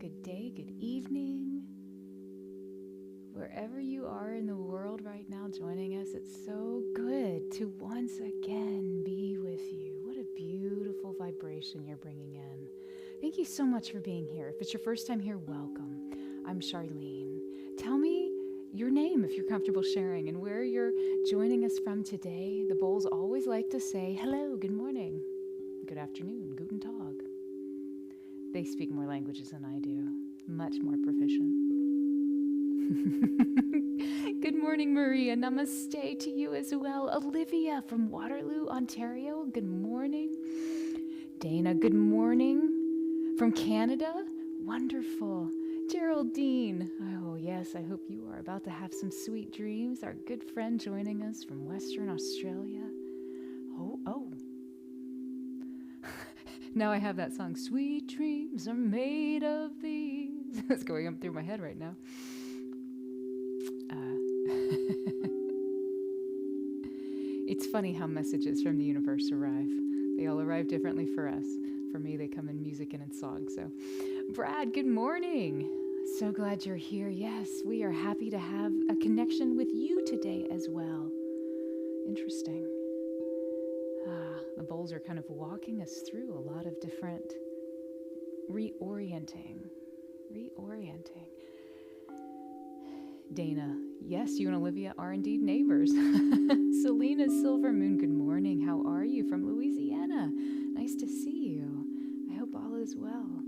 good day, good evening. Wherever you are in the world right now joining us, it's so good to once again be with you. What a beautiful vibration you're bringing in. Thank you so much for being here. If it's your first time here, welcome. I'm Charlene. Tell me your name if you're comfortable sharing and where you're joining us from today. The bowls always like to say hello, good morning, good afternoon, guten Tag. They speak more languages than I do, much more proficient. Good morning, Maria. Namaste to you as well. Olivia from Waterloo, Ontario. Good morning. Dana, good morning. From Canada. Wonderful. Geraldine. Oh, yes, I hope you are about to have some sweet dreams. Our good friend joining us from Western Australia. Oh. Now I have that song, Sweet Dreams Are Made of These. It's going up through my head right now. It's funny how messages from the universe arrive. They all arrive differently for us. For me, they come in music and in song. So, Brad, good morning. So glad you're here. Yes, we are happy to have a connection with you today as well. Interesting. The bowls are kind of walking us through a lot of different reorienting. Dana, yes, you and Olivia are indeed neighbors. Selena Silver Moon, good morning. How are you from Louisiana? Nice to see you. I hope all is well.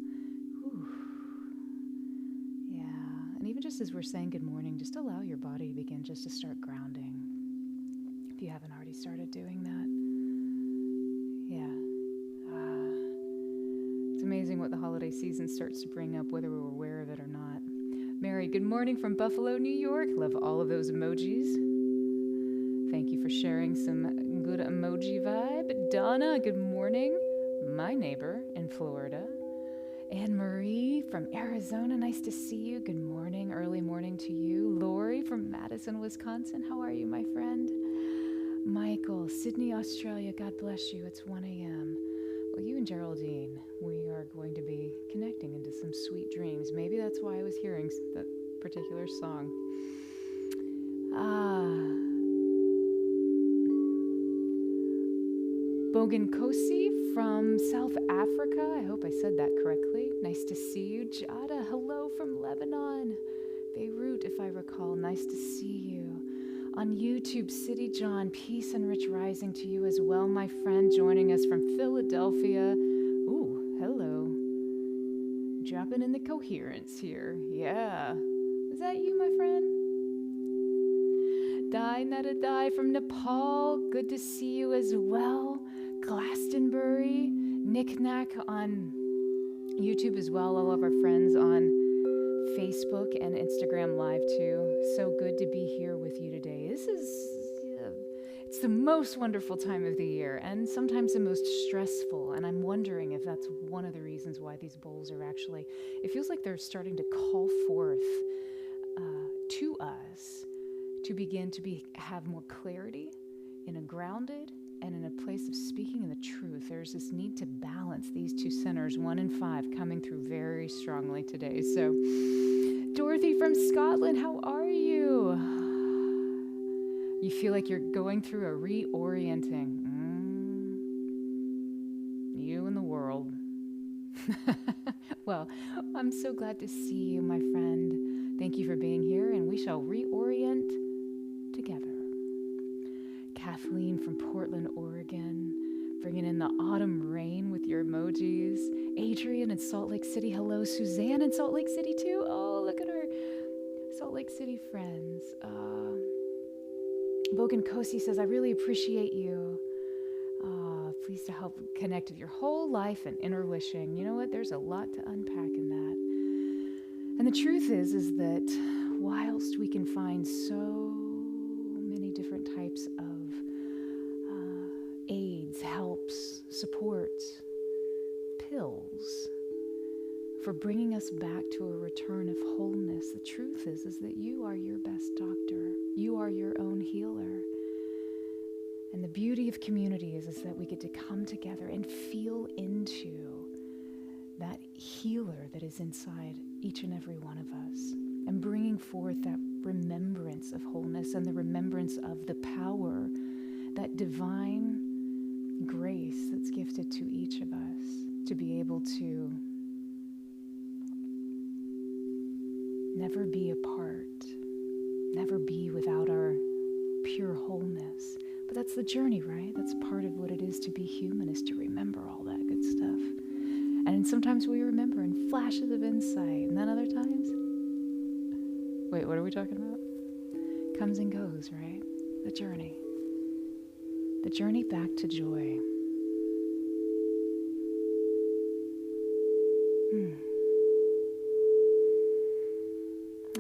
Whew. Yeah, and even just as we're saying good morning, just allow your body to begin just to start grounding. If you haven't already started doing that. It's amazing what the holiday season starts to bring up, whether we're aware of it or not. Mary, good morning from Buffalo, New York. Love all of those emojis. Thank you for sharing some good emoji vibe. Donna, good morning. My neighbor in Florida. Anne Marie from Arizona, nice to see you. Good morning, early morning to you. Lori from Madison, Wisconsin. How are you, my friend? Michael, Sydney, Australia. God bless you. It's 1 a.m. Well, you and Geraldine, we are going to be connecting into some sweet dreams. Maybe that's why I was hearing that particular song. Bogenkosi from South Africa. I hope I said that correctly. Nice to see you. Jada, hello from Lebanon. Beirut, if I recall. Nice to see you. On YouTube, City John, peace and rich rising to you as well, my friend, joining us from Philadelphia. Ooh, hello. Dropping in the Coherence here. Yeah. Is that you, my friend? Dai Nadadai from Nepal. Good to see you as well. Glastonbury. Nick Knack on YouTube as well. All of our friends on Facebook and Instagram Live too. So good to be here with you today. It's the most wonderful time of the year and sometimes the most stressful. And I'm wondering if that's one of the reasons why these bowls are actually, it feels like they're starting to call forth to us to begin to have more clarity in a grounded and in a place of speaking in the truth. There's this need to balance these two centers, 1 and 5, coming through very strongly today. So, Dorothy from Scotland, how are you? You feel like you're going through a reorienting. You and the world. Well, I'm so glad to see you, my friend. Thank you for being here, and we shall reorient together. Kathleen from Portland, Oregon, bringing in the autumn rain with your emojis. Adrian in Salt Lake City. Hello, Suzanne in Salt Lake City too. Oh, look at her Salt Lake City friends. Bogan Kosi says, I really appreciate you. Pleased to help connect with your whole life and inner wishing. You know what? There's a lot to unpack in that. And the truth is that whilst we can find so many different types of aids, helps, supports, pills for bringing us back to a return of wholeness, the truth is that you are your best doctor. You are your own healer. And the beauty of community is that we get to come together and feel into that healer that is inside each and every one of us, and bringing forth that remembrance of wholeness and the remembrance of the power, that divine grace that's gifted to each of us to be able to never be apart, never be without our pure wholeness. But that's the journey, right? That's part of what it is to be human, is to remember all that good stuff. And sometimes we remember in flashes of insight, and then other times, wait, what are we talking about? Comes and goes, right? The journey. The journey back to joy.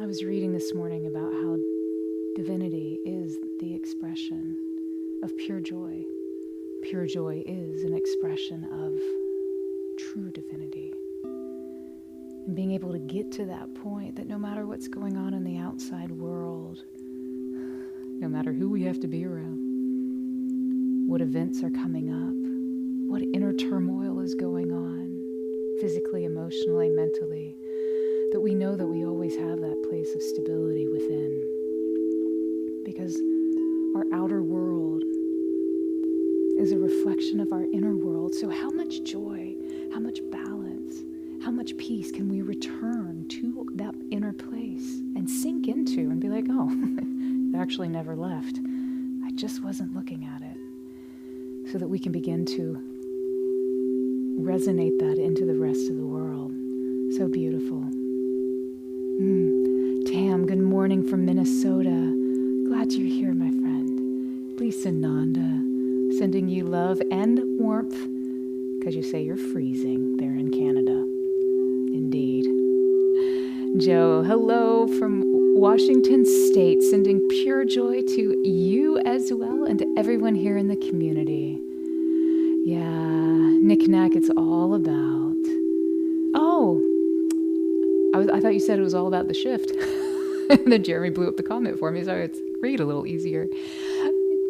I was reading this morning about how divinity is the expression of pure joy. Pure joy is an expression of true divinity. And being able to get to that point that no matter what's going on in the outside world, no matter who we have to be around, what events are coming up, what inner turmoil is going on, physically, emotionally, mentally, that we know that we always have that place of stability within. Because our outer world is a reflection of our inner world. So how much joy, how much balance, how much peace can we return to that inner place and sink into and be like, oh, it actually never left. I just wasn't looking at it. So that we can begin to resonate that into the rest of the world. So beautiful. Tam, good morning from Minnesota. Glad you're here, my friend. Lisa Nanda, sending you love and warmth, because you say you're freezing there in Canada. Indeed. Joe, hello from Washington State, sending pure joy to you as well and to everyone here in the community. Yeah, knick-knack, it's all about... Oh, I thought you said it was all about the shift. And then Jeremy blew up the comment for me, so it's read a little easier.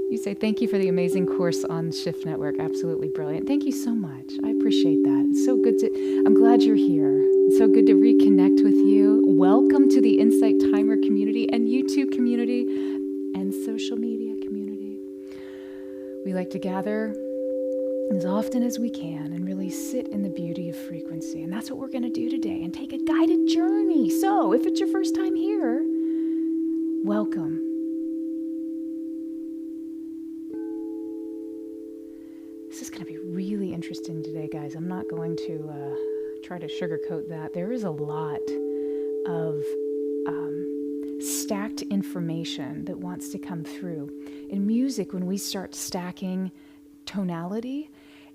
You say, thank you for the amazing course on Shift Network. Absolutely brilliant. Thank you so much. I appreciate that. It's so good I'm glad you're here. It's so good to reconnect with you. Welcome to the Insight Timer community and YouTube community and social media community. We like to gather as often as we can and really sit in the beauty of frequency. And that's what we're going to do today, and take a guided journey. So if it's your first time here, welcome. This is going to be really interesting today, guys. I'm not going to try to sugarcoat that. There is a lot of stacked information that wants to come through. In music, when we start stacking tonality,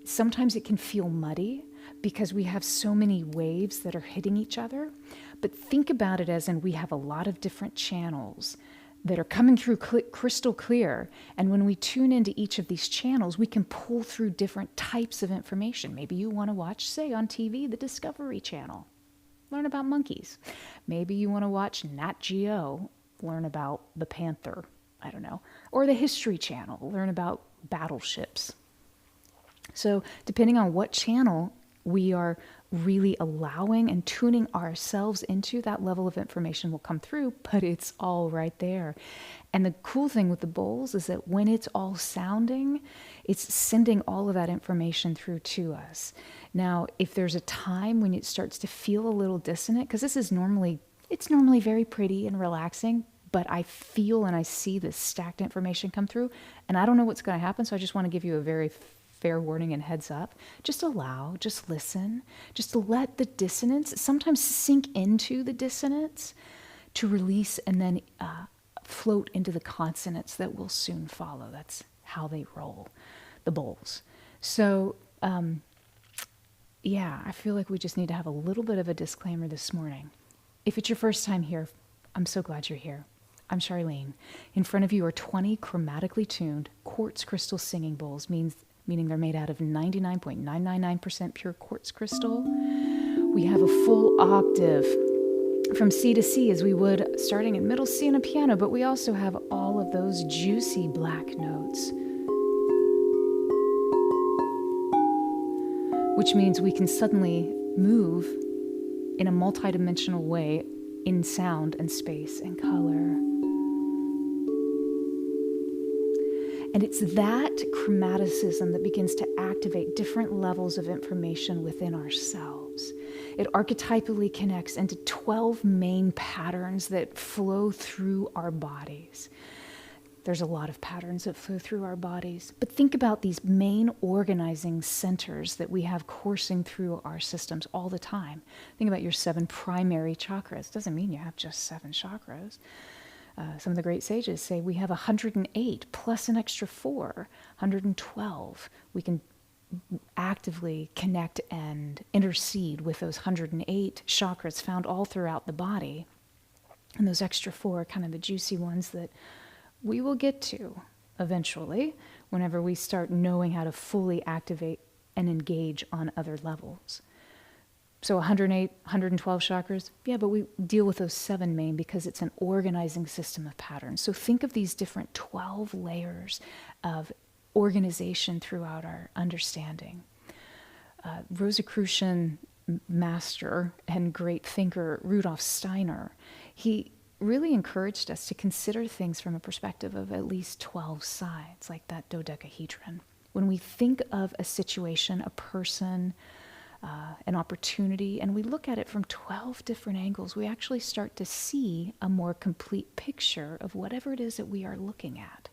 sometimes it can feel muddy because we have so many waves that are hitting each other. But think about it as in we have a lot of different channels that are coming through crystal clear. And when we tune into each of these channels, we can pull through different types of information. Maybe you want to watch, say, on TV, the Discovery Channel, learn about monkeys. Maybe you want to watch Nat Geo, learn about the panther, I don't know. Or the History Channel, learn about battleships. So depending on what channel we are really allowing and tuning ourselves into, that level of information will come through, but it's all right there. And the cool thing with the bowls is that when it's all sounding, it's sending all of that information through to us. Now, if there's a time when it starts to feel a little dissonant, because it's normally very pretty and relaxing, but I feel and I see this stacked information come through, and I don't know what's going to happen, so I just want to give you a very fair warning and heads up. Just allow, just listen, just let the dissonance sometimes sink into the dissonance to release and then float into the consonants that will soon follow. That's how they roll, the bowls. So, yeah, I feel like we just need to have a little bit of a disclaimer this morning. If it's your first time here, I'm so glad you're here. I'm Charlene. In front of you are 20 chromatically tuned quartz crystal singing bowls, meaning they're made out of 99.999% pure quartz crystal. We have a full octave from C to C as we would starting at middle C on a piano, but we also have all of those juicy black notes, which means we can suddenly move in a multidimensional way in sound and space and color. And it's that chromaticism that begins to activate different levels of information within ourselves. It archetypally connects into 12 main patterns that flow through our bodies. There's a lot of patterns that flow through our bodies, but think about these main organizing centers that we have coursing through our systems all the time. Think about your 7 primary chakras. Doesn't mean you have just 7 chakras. Some of the great sages say we have 108 plus an extra 4, 112. We can actively connect and intercede with those 108 chakras found all throughout the body. And those extra 4 are kind of the juicy ones that we will get to eventually whenever we start knowing how to fully activate and engage on other levels. So 108, 112 chakras, yeah, but we deal with those 7 main because it's an organizing system of patterns. So think of these different 12 layers of organization throughout our understanding. Rosicrucian master and great thinker Rudolf Steiner, he really encouraged us to consider things from a perspective of at least 12 sides, like that dodecahedron. When we think of a situation, a person, an opportunity, and we look at it from 12 different angles, we actually start to see a more complete picture of whatever it is that we are looking at.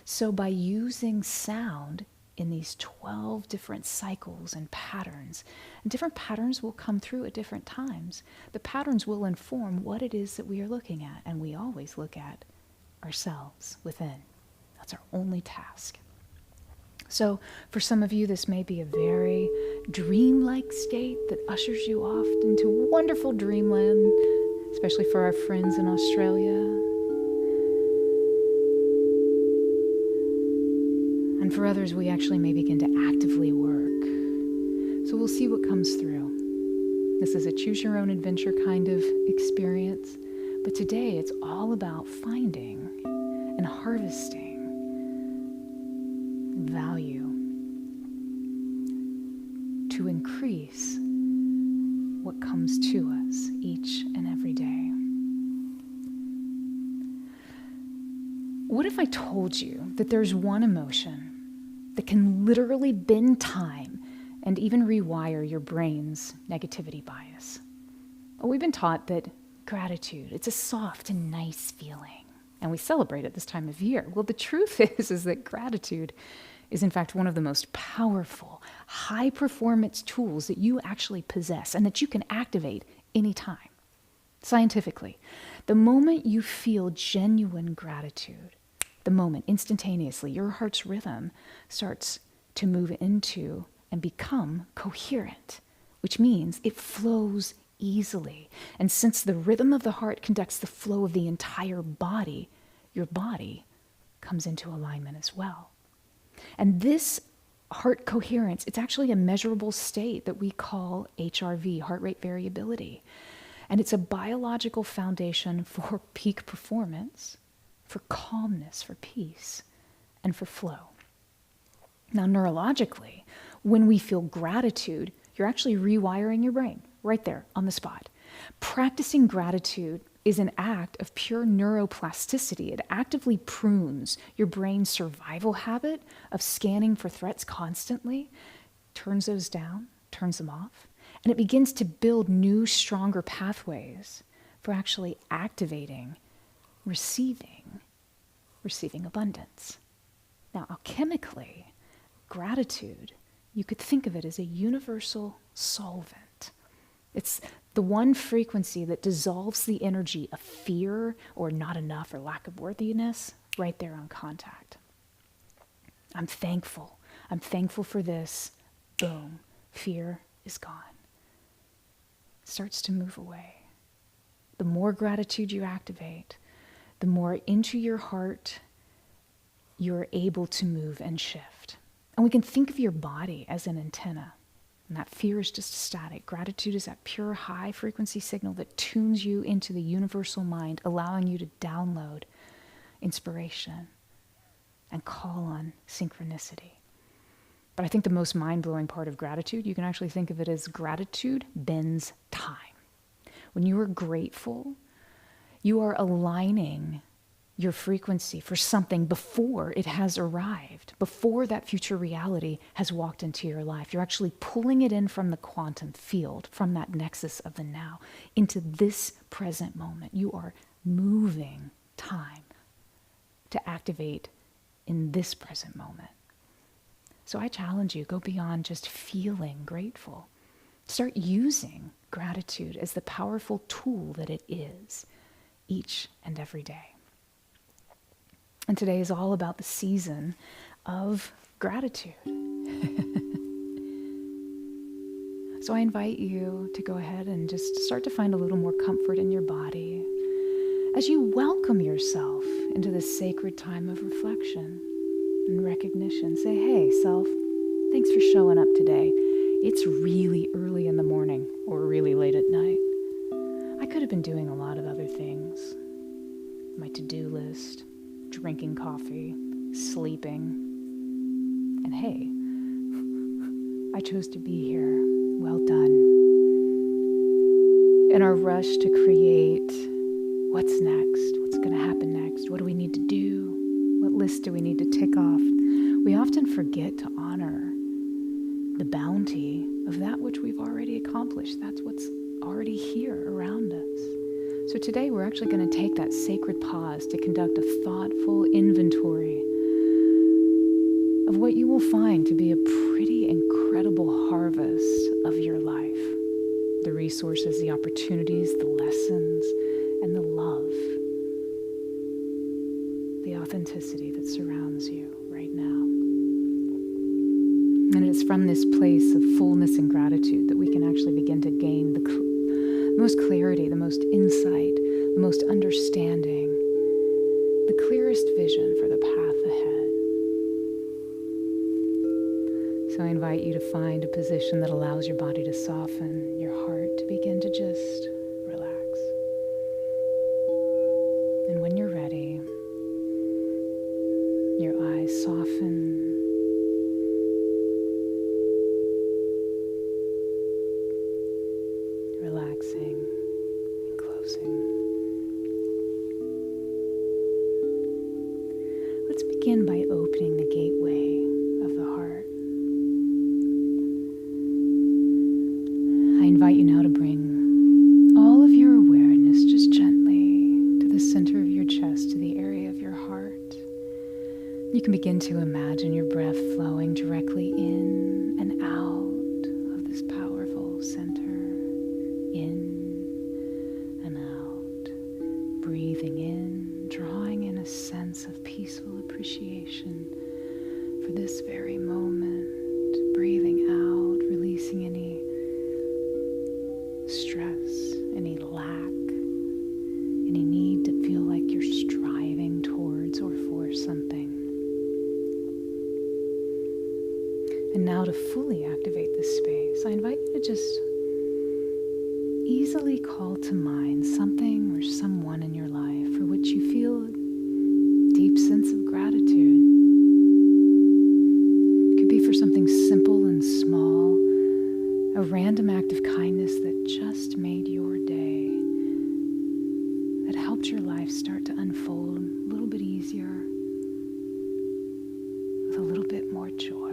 So by using sound in these 12 different cycles and patterns, and different patterns will come through at different times, the patterns will inform what it is that we are looking at, and we always look at ourselves within. That's our only task. So for some of you, this may be a very dreamlike state that ushers you off into wonderful dreamland, especially for our friends in Australia. And for others, we actually may begin to actively work. So we'll see what comes through. This is a choose your own adventure kind of experience. But today it's all about finding and harvesting value to increase what comes to us each and every day. What if I told you that there's one emotion that can literally bend time and even rewire your brain's negativity bias? Well, we've been taught that gratitude, it's a soft and nice feeling, and we celebrate it this time of year. Well, the truth is that gratitude is in fact one of the most powerful, high-performance tools that you actually possess and that you can activate anytime. Scientifically, the moment you feel genuine gratitude, the moment, instantaneously, your heart's rhythm starts to move into and become coherent, which means it flows easily. And since the rhythm of the heart conducts the flow of the entire body, your body comes into alignment as well. And this heart coherence, it's actually a measurable state that we call HRV, heart rate variability. And it's a biological foundation for peak performance, for calmness, for peace, and for flow. Now, neurologically, when we feel gratitude, you're actually rewiring your brain right there on the spot. Practicing gratitude is an act of pure neuroplasticity. It actively prunes your brain's survival habit of scanning for threats constantly, turns those down, turns them off, and it begins to build new, stronger pathways for actually activating, receiving abundance. Now, alchemically, gratitude, you could think of it as a universal solvent. It's the one frequency that dissolves the energy of fear or not enough or lack of worthiness right there on contact. I'm thankful. I'm thankful for this. Boom. Fear is gone. It starts to move away. The more gratitude you activate, the more into your heart you're able to move and shift. And we can think of your body as an antenna. And that fear is just static. Gratitude is that pure high frequency signal that tunes you into the universal mind, allowing you to download inspiration and call on synchronicity. But I think the most mind-blowing part of gratitude, you can actually think of it as gratitude bends time. When you are grateful, you are aligning your frequency for something before it has arrived, before that future reality has walked into your life. You're actually pulling it in from the quantum field, from that nexus of the now, into this present moment. You are moving time to activate in this present moment. So I challenge you, go beyond just feeling grateful. Start using gratitude as the powerful tool that it is each and every day. And today is all about the season of gratitude. So I invite you to go ahead and just start to find a little more comfort in your body as you welcome yourself into this sacred time of reflection and recognition. Say, hey, self, thanks for showing up today. It's really early in the morning or really late at night. I could have been doing a lot of other things. My to-do list, drinking coffee, sleeping. And hey, I chose to be here. Well done. In our rush to create what's next, what's going to happen next, what do we need to do, what list do we need to tick off, we often forget to honor the bounty of that which we've already accomplished. That's what's already here around us. So today we're actually going to take that sacred pause to conduct a thoughtful inventory of what you will find to be a pretty incredible harvest of your life. The resources, the opportunities, the lessons, and the love, the authenticity that surrounds you right now. And it's from this place of fullness and gratitude that we can actually begin to gain the most clarity, the most insight, the most understanding, the clearest vision for the path ahead. So I invite you to find a position that allows your body to soften, your heart to begin to just relax. And when you're ready, your eyes soften. Relaxing and closing. Let's begin by opening the gateway of the heart. I invite you now to bring all of your awareness just gently to the center of your chest, to the area of your heart. You can begin to imagine your breath flowing directly in and out of this powerful center. In and out, breathing in, drawing in a sense of peaceful appreciation for this very moment, breathing out, releasing any stress, any lack, any need to feel like you're striving towards or for something. And now to fully activate this space, I invite you to just easily call to mind something or someone in your life for which you feel a deep sense of gratitude. It could be for something simple and small, a random act of kindness that just made your day, that helped your life start to unfold a little bit easier, with a little bit more joy.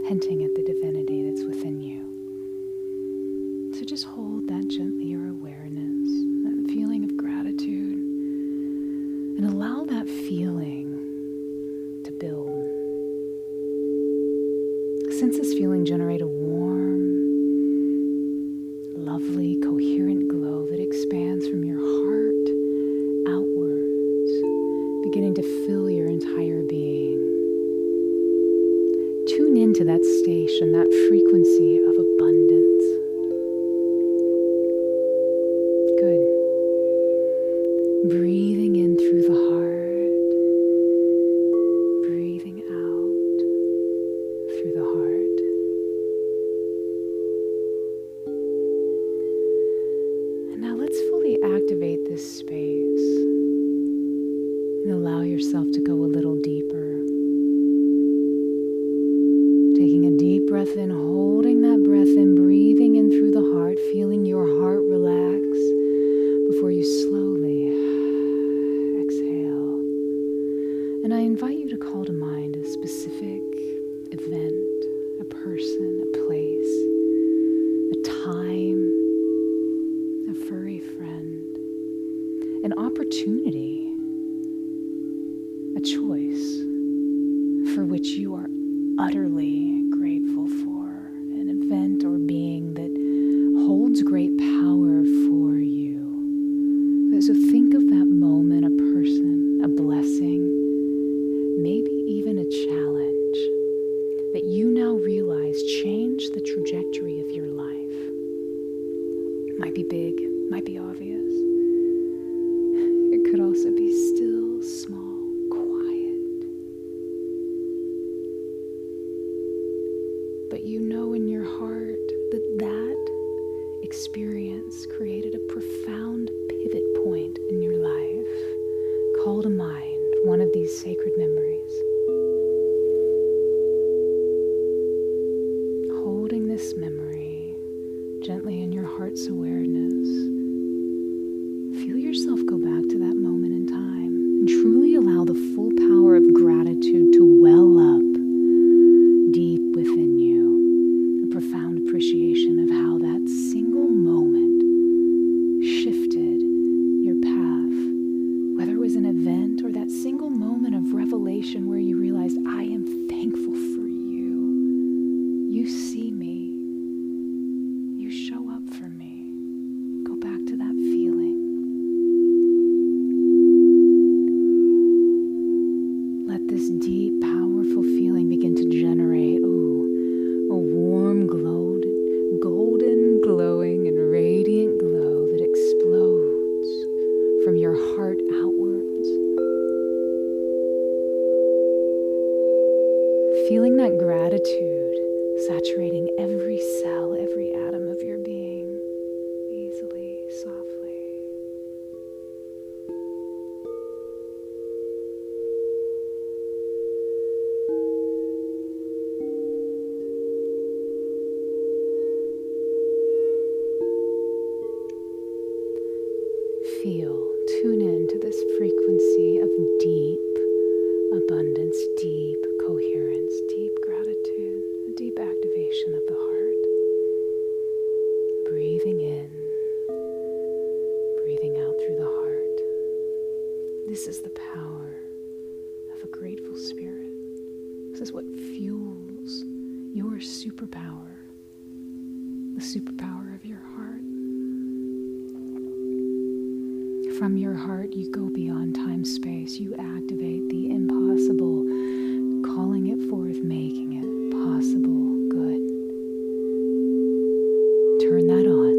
Hinting at the divinity that's within you. So just hold that gently, your awareness, that feeling of gratitude, and allow that feeling to build. Sense this feeling generate a warm, lovely, coherent glow that expands from your heart outwards, beginning to fill your entire being. Tune into that station, that frequency of abundance. yourself to go a little deeper. Taking a deep breath in, holding that breath in, breathing in through the heart, feeling your heart relax before you slowly exhale. And I invite you to call to mind a specific event, a person, a place, a time, a furry friend, an opportunity, a choice for which you are utterly grateful for, an event or being that holds great power for you. So think of that moment, a person, a blessing, maybe even a challenge that you now realize changed the trajectory of your life. Might be big, might be obvious. It could also be still, small, quiet. But you know in your heart that that experience created a profound pivot point in your life. Call to mind one of these sacred memories. Holding this memory gently in your heart's awareness, feel yourself go back to that moment in time and truly allow the full power of gratitude to well up deep within you. A profound appreciation of how that single moment shifted your path, whether it was an event or that single moment of revelation where you realized, I am thankful for you. You see me. You show up for me. Go back to that feeling. Let this deep, powerful feeling begin to generate, a warm, golden, glowing, and radiant glow that explodes from your heart outwards. Feeling that gratitude saturating every cell, every atom of your being, easily, softly. Tune in to this frequency of deep abundance, deep coherence, deep gratitude, a deep activation of the heart. Breathing in, breathing out through the heart. This is the power of a grateful spirit. This is what fuels your superpower, the superpower of your heart. From your heart, you go beyond time, space. You activate the impossible, calling it forth, making it possible. Good. Turn that on.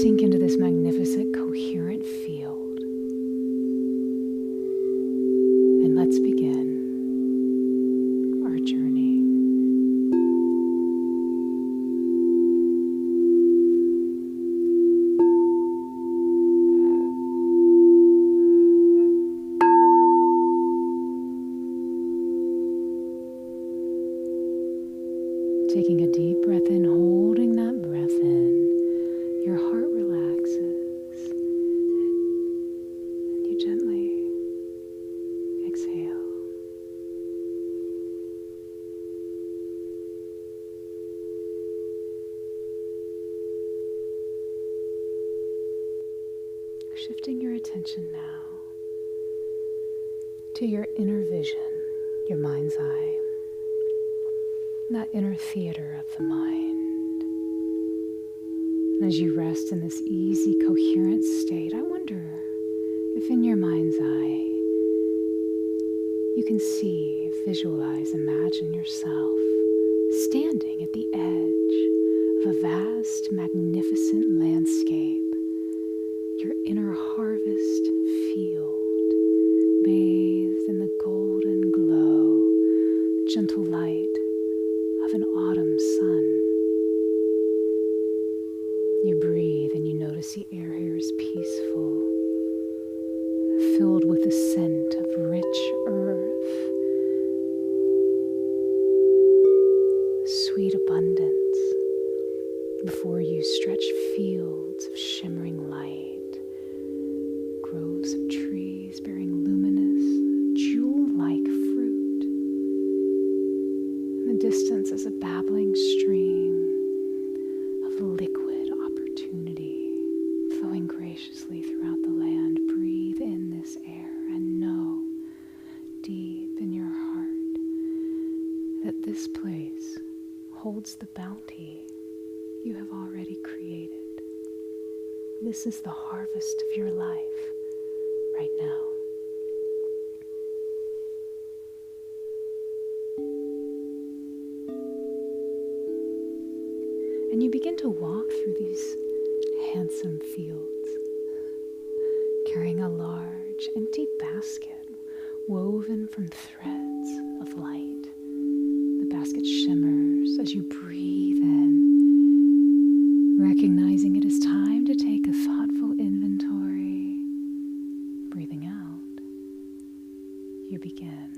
Sink into this magnificent, coherent field. And let's begin our journey. Taking a deep breath in, holding that breath in, your heart relaxes, and you gently exhale. Shifting your attention now to your inner vision, your mind's eye. That inner theater of the mind. And as you rest in this easy, coherent state, I wonder if in your mind's eye you can see, visualize, imagine yourself standing at the edge of a vast, magnificent landscape, your inner harvest field, bathed in the golden glow, the gentle light of an autumn sun. You breathe and you notice the air here is peaceful, filled with abundance. Before you stretch fields of shimmering light, groves of trees bearing luminous, jewel-like fruit. In the distance is a babbling stream of liquid opportunity flowing graciously throughout the land. Breathe in this air and know deep in your heart that this place holds the bounty you have already created. This is the harvest of your life right now. And you begin to walk through these handsome fields, carrying a large empty basket woven from threads of light. The basket shimmers as you breathe in, recognizing it is time to take a thoughtful inventory. Breathing out, you begin.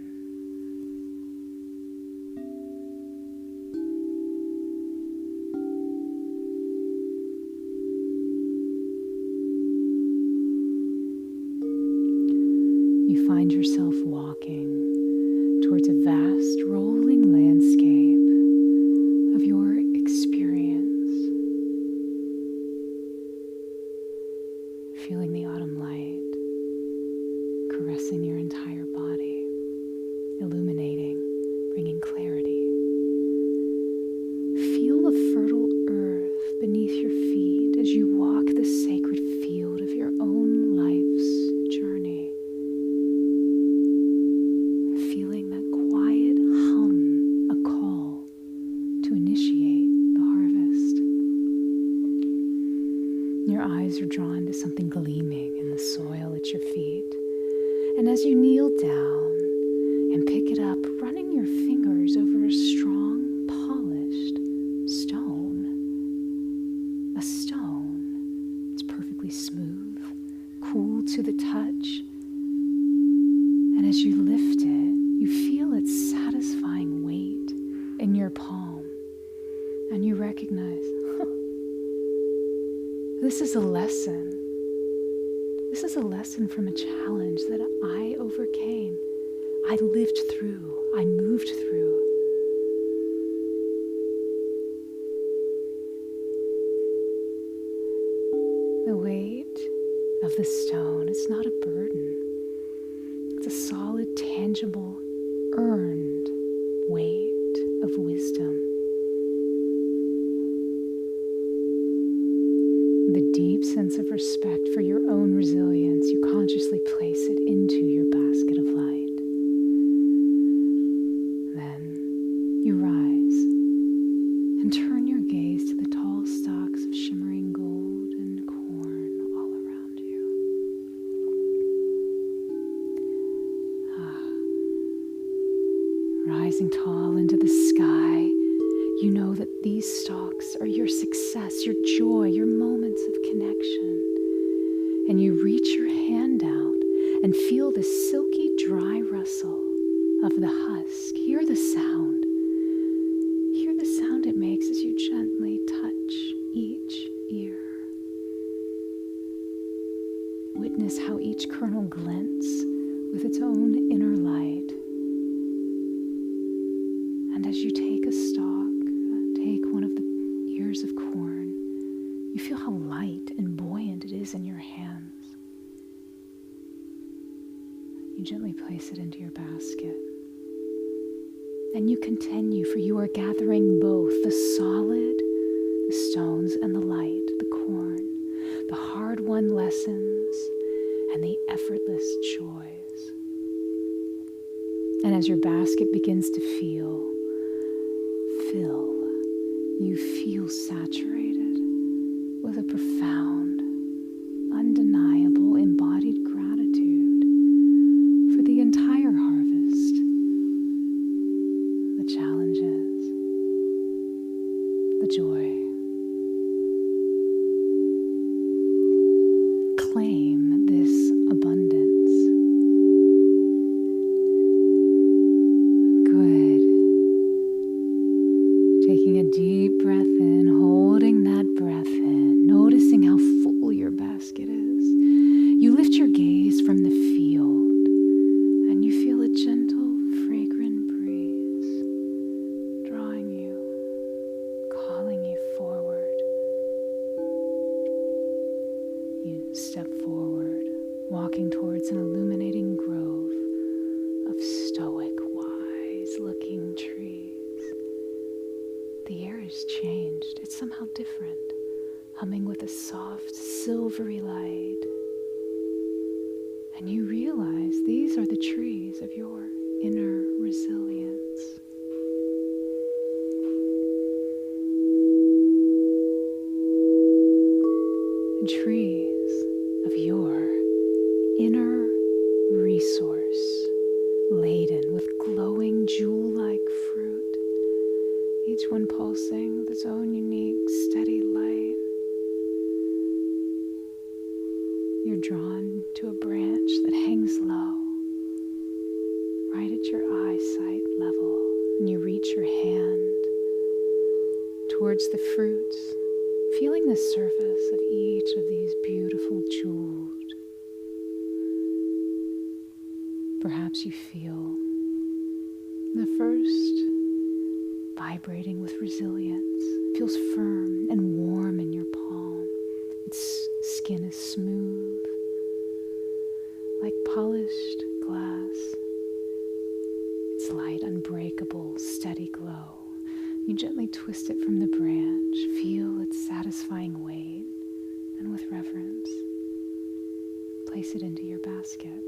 You find yourself walking towards a vast rolling landscape of your experience, feeling the autumn light caressing your entire body, illuminating, bringing clarity. Feel the fertile earth beneath your feet as you walk the sacred field of your own life's journey. Feeling that quiet hum, a call to initiate the harvest. Your eyes are drawn to something gleaming in the soil at your feet. And as you kneel down and pick it up, running your fingers over a strong, polished stone. A stone. It's perfectly smooth, cool to the touch. And as you lift it, you feel its satisfying weight in your palm. And you recognize, this is a lesson. This is a lesson from a challenge that I overcame. I lived through. I moved through. The weight of the stone is not a burden. It's a solid, tangible, earned weight of wisdom. The deep sense of respect for your own resilience, you consciously place it into your basket of light. Then you rise and turn your gaze to the tall stalks of shimmering gold and corn all around you. Rising tall into the sky, you know that these stalks are your success, your joy, your moments of connection. And you reach your hand out and feel the silky, dry rustle of the husk. Hear the sound. Hear the sound it makes as you gently touch each ear. Witness how each kernel glints with its own inner light. And as you take a stalk, take one of the ears of corn, you feel how light and buoyant it is in your hands. You gently place it into your basket. And you continue, for you are gathering both the solid, the stones, and the light, the corn, the hard-won lessons, and the effortless joys. And as your basket begins to fill, you feel saturated with a profound, undeniable, embodied gratitude for the entire harvest, the challenges, the joy. Claim this abundance. Good. Taking a deep deep breath in, holding that breath in, noticing how full your basket is. You lift your gaze from the field and you feel a gentle, fragrant breeze drawing you, calling you forward. You step forward, walking towards an illuminating grove of stoic, wise-looking trees. The air has changed. It's somehow different, humming with a soft, silvery light. And you realize these are the trees of your inner resilience. And trees of your inner resource, laden with glowing jewel-like fruit, each one pulsing with its own unique, steady light. You're drawn to a branch that hangs low, right at your eyesight level, and you reach your hand towards the fruits, feeling the surface of each of these beautiful jewels. Perhaps you feel the first vibrating with resilience. It feels firm and warm in your palm. Its skin is smooth, like polished glass. Its light unbreakable, steady glow. You gently twist it from the branch, feel its satisfying weight, and with reverence, place it into your basket.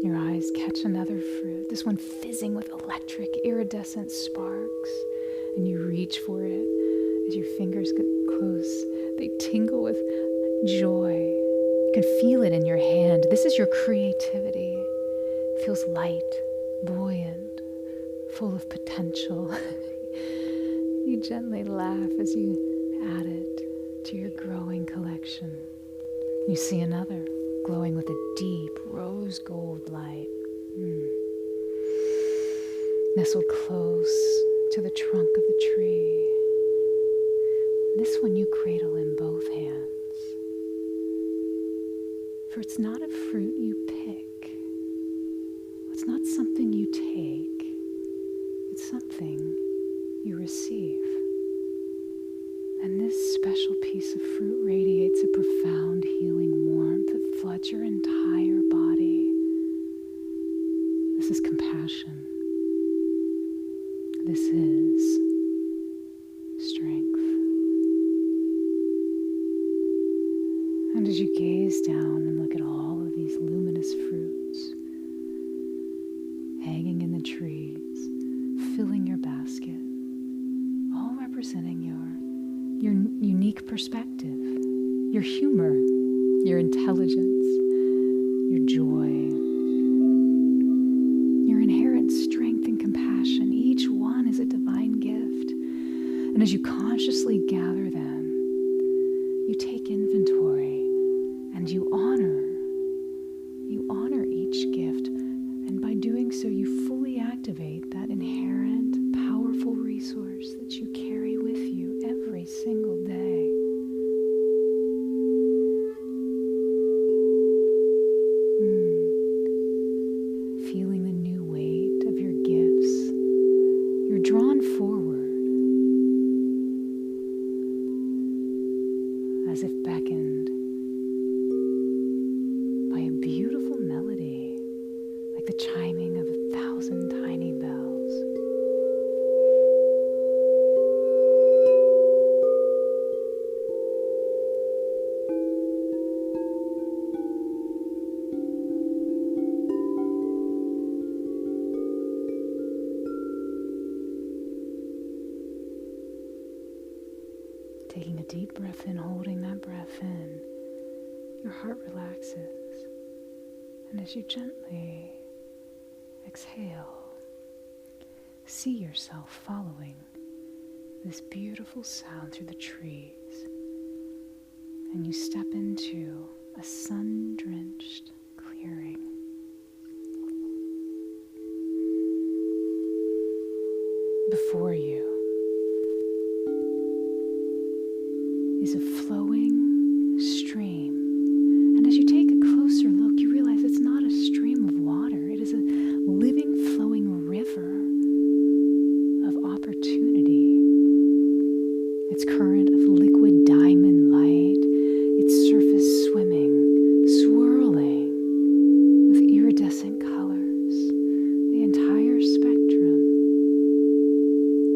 Your eyes catch another fruit, this one fizzing with electric, iridescent sparks, and you reach for it. As your fingers get close, they tingle with joy. You can feel it in your hand. This is your creativity. It feels light, buoyant, full of potential. You gently laugh as you add it to your growing collection. You see another, glowing with a deep rose gold light. Nestled close to the trunk of the tree. This one you cradle in both hands. For it's not a fruit you pick. It's not something you take. It's something you receive. And this special piece of fruit radiates a profound healing warmth that floods your entire body. This is compassion. This is strength. And as you gaze down and look at all of these luminous fruits hanging in the trees, filling your basket, all representing your unique perspective, your humor, your intelligence, your joy, your inherent strength and compassion. Each one is a divine gift. And as you consciously gather them, you take inventory and you honor each gift. And by doing so, you fully activate that inherent, powerful resource that you carry with you every single day. Feeling the new weight of your gifts, you're drawn forward as if beckoned by a beautiful melody, like the chiming of 1,000 tiny bells. Taking a deep breath in, holding that breath in, your heart relaxes. And as you gently exhale, see yourself following this beautiful sound through the trees. And you step into a sun-drenched clearing. Before you is a flowing stream. And as you take a closer look, you realize it's not a stream of water. It is a living, flowing river of opportunity. Its current of liquid diamond light, its surface swimming, swirling with iridescent colors, the entire spectrum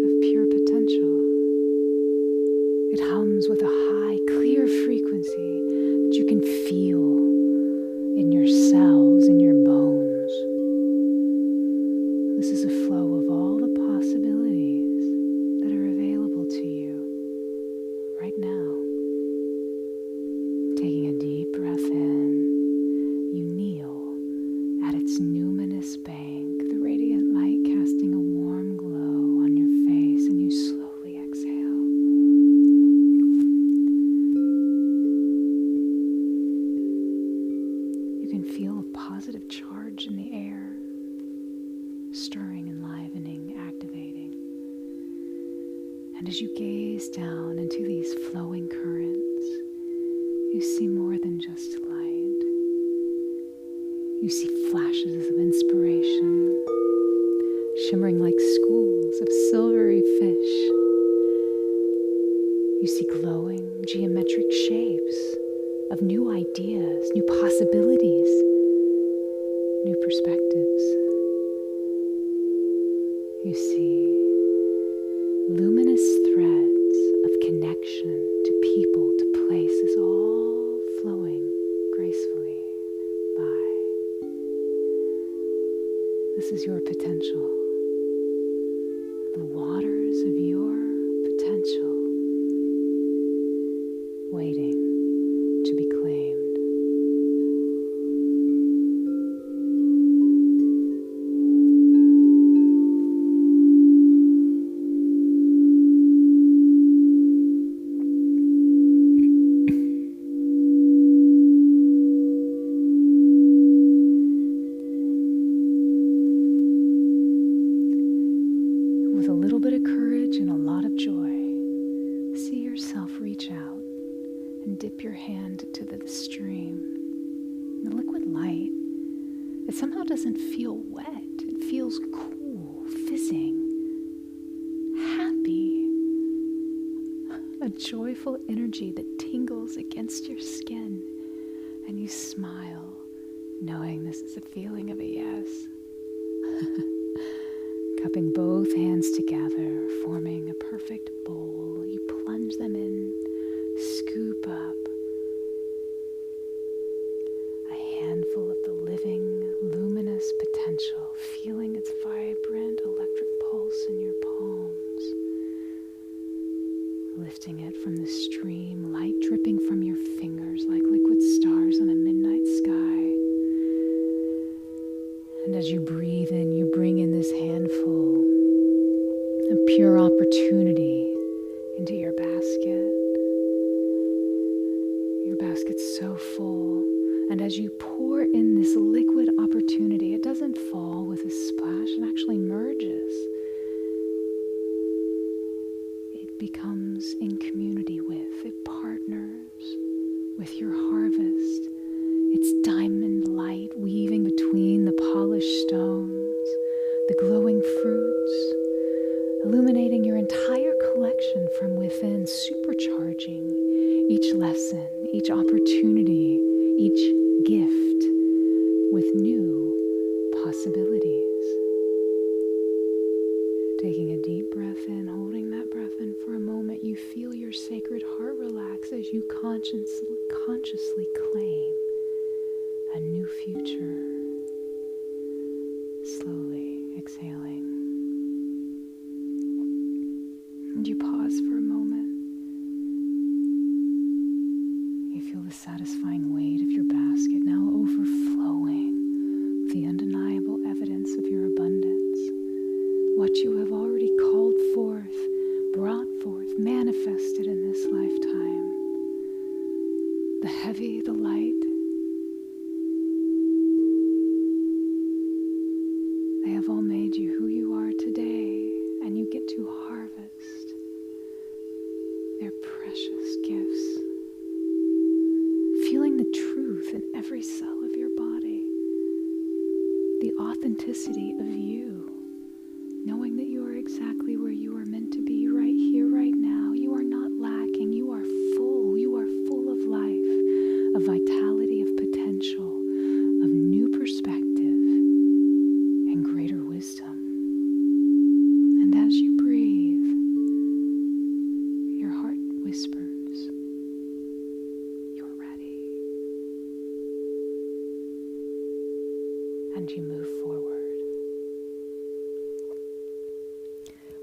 of pure potential. It hums with a high, clear frequency that you can feel in your cells, in your bones. This is a flow of all the possibilities that are available to you right now. Taking a deep breath in, you kneel at its numinous bank, the radiant light casting a warm glow on your face, and you slowly exhale. You can feel a positive charge in the air, stirring, enlivening, activating. And as you gaze down into these flowing currents, you see more than just light. You see flashes of inspiration, shimmering like schools of silvery fish. You see glowing geometric shapes of new ideas, new possibilities, new perspectives. You see luminous threads of connection to people, to places, all flowing gracefully by. This is your potential. The waters of your potential waiting to be claimed. With a little bit of courage and a lot of joy, see yourself reach out and dip your hand to the stream. The liquid light, it somehow doesn't feel wet. It feels cool, fizzing, happy. A joyful energy that tingles against your skin, and you smile, knowing this is a feeling of a yes. Cupping both hands together, forming a perfect bowl, you plunge them in, scoop up a handful of the living, luminous potential, feeling its vibrant electric pulse in your palms, lifting it from the stream, light dripping from your fingers like liquid stars on a midnight sky. And as you breathe in, you bring in this handful of pure opportunity into your basket. Your basket's so full. And as you pour in this liquid opportunity, it doesn't fall with a splash, it actually merges. It becomes in community with, it partners with your harvest. It's diamond light weaving between the polished stones, the glowing fruits, illuminating your entire collection from within, supercharging each lesson, each opportunity, each gift with new possibilities. Taking a deep breath in, holding that breath in for a moment, you feel your sacred heart relax as you consciously claim a new future. Slowly exhaling. And you pause for a moment. You feel the satisfying weight of your basket now overflowing with the undeniable evidence of your abundance. What you have already called forth, brought forth, manifested in this lifetime. The heavy, the light. They have all made you who you are today, and you get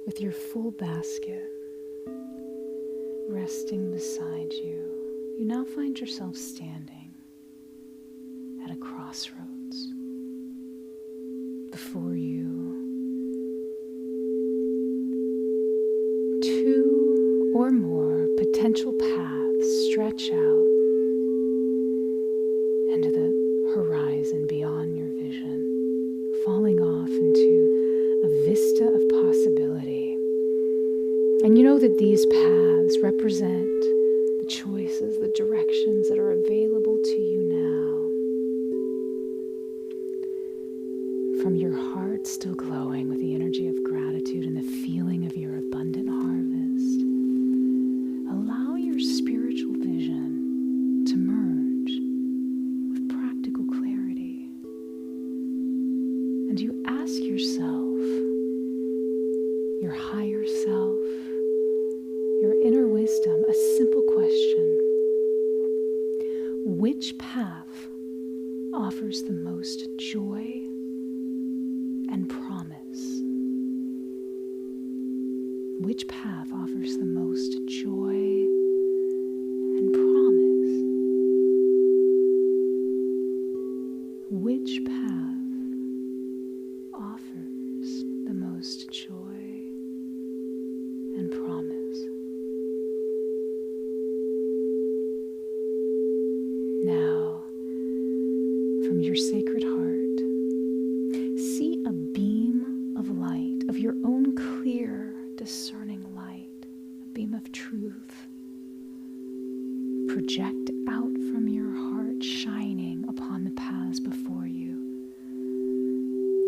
with your full basket resting beside you, you now find yourself standing at a crossroads. Before you, two or more potential paths stretch out into the horizon beyond your vision, falling off into a vista of possibility. And you know that these paths represent the choices, the directions that are available to you now. From your heart still glowing with the energy of gratitude and the feeling of your abundant harvest, allow your spiritual vision to merge with practical clarity. And you ask yourself, your higher self, your inner wisdom, a simple question. Which path offers the most joy and promise? Which path offers the most joy and promise? Which path offers the most joy and promise? Now, from your sacred heart, see a beam of light, of your own clear, discerning light, a beam of truth, project out from your heart, shining upon the paths before you.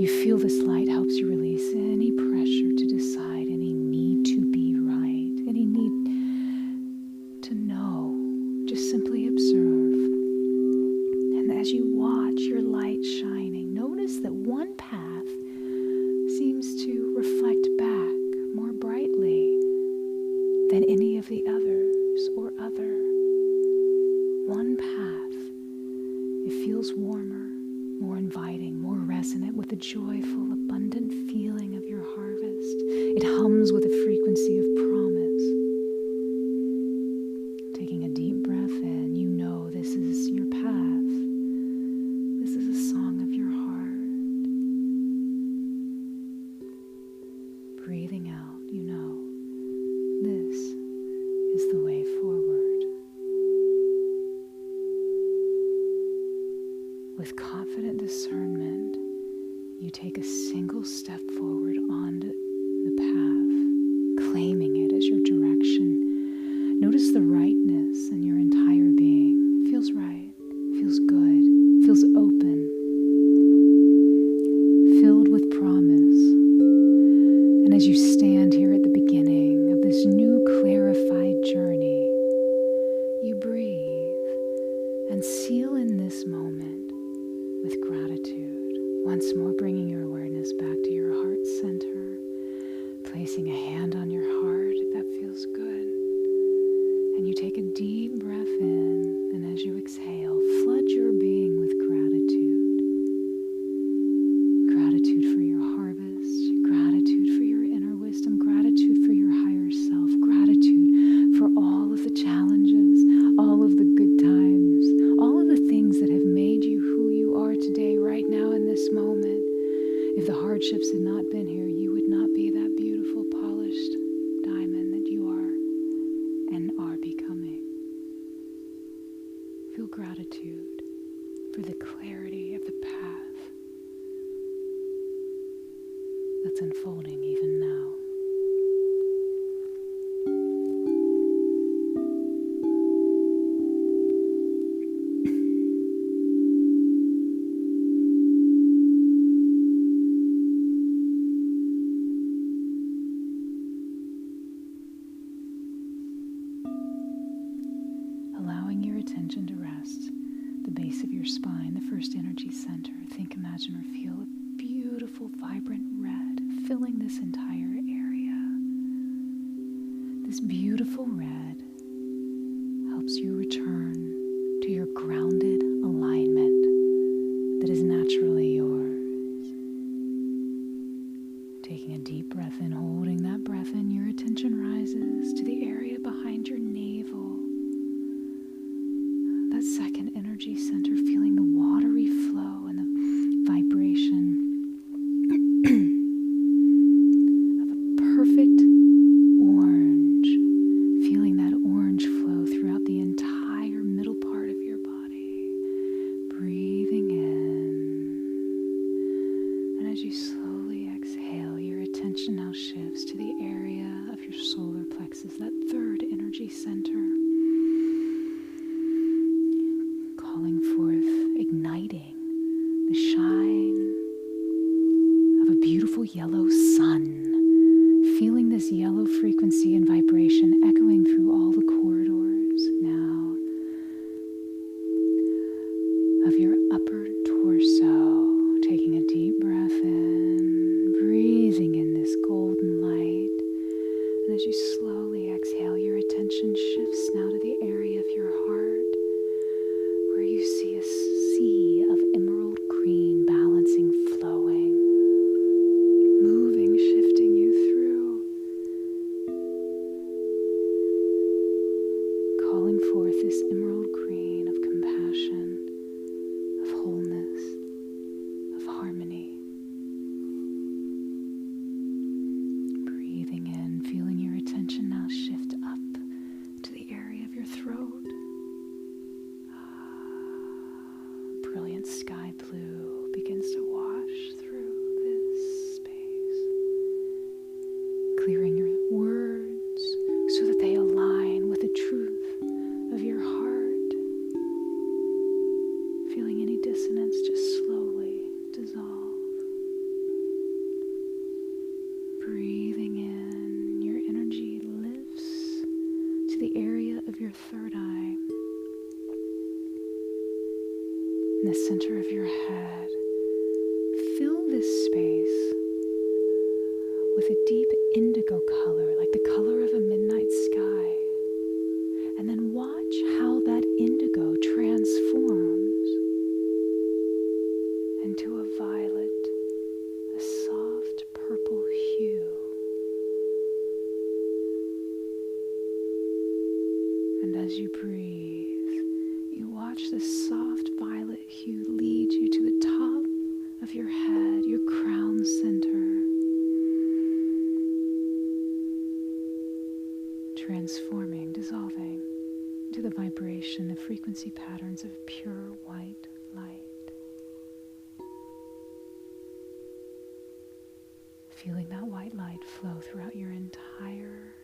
You feel this light helps you release any pressure to decide, any need to be right, any need to know. Just simply observe. And as you watch your light shining, notice that one path seems to reflect back more brightly than any of the others or other. One path, it feels warmer, more inviting, more resonant with the joyful, abundant feeling of your harvest. It hums with a frequency of promise. Taking a deep breath in, you know this is your path. This is a song of your heart. Breathing out, you know, this is the way forward. With confident discernment, you take a single step forward onto the path, claiming it as your direction. Notice the rightness in your entire being. It feels right, feels good, feels open, filled with promise. And as you stand here at the beginning of this new clarified journey, you breathe and seal in this moment with gratitude. Once more, bringing your awareness back to your heart center, placing a hand on your heart if that feels good. And you take a deep breath in, and as you exhale, flood your being with gratitude. Gratitude for your harvest, gratitude for your inner wisdom, gratitude for your higher self, gratitude for all of the challenges, all of the good times, all of the things that have made you who you are today, right now in this moment. If the hardships had not been here, you would not be that beautiful, polished diamond that you are and are becoming. Feel gratitude for the clarity of the path that's unfolding even now. Allowing your attention to rest the base of your spine, the first energy center. Think, imagine, or feel a beautiful, vibrant red filling this entire area. This beautiful red helps you return to your grounded alignment that is naturally yours. Taking a deep breath in, holding that breath in, your attention rises to the area behind your navel. That second energy center, feeling the watery flow and the vibration of a perfect orange. Feeling that orange flow throughout the entire middle part of your body. Breathing in. And as you slowly exhale, your attention now shifts to the area of your solar plexus, that third energy center. Calling forth, igniting the shine of a beautiful yellow sun. Feeling this yellow frequency and vibration echoing through all the corridors now of your upper torso. Taking a deep breath in, breathing in this golden light. And as you slowly exhale, your attention shifts now to the area of your heart, where you see a sea of emerald green balancing, flowing, moving, shifting you through. Calling forth this emerald green of compassion, of wholeness, of harmony. Breathing in, feeling your attention now shift up to the area of your throat. Brilliant sky blue begins to wash through this space, clearing your words so that they align with the truth of your heart. Feeling any dissonance just slowly dissolve. Breathing in, your energy lifts to the area of your third eye. In the center of your head, fill this space with a deep indigo color, like the color of a midnight sky. And then watch how that indigo transforms into a violet, a soft purple hue. And as you breathe, you watch this soft violet hue lead you to the top of your head, your crown center, transforming, dissolving into the vibration, the frequency patterns of pure white light. Feeling that white light flow throughout your entire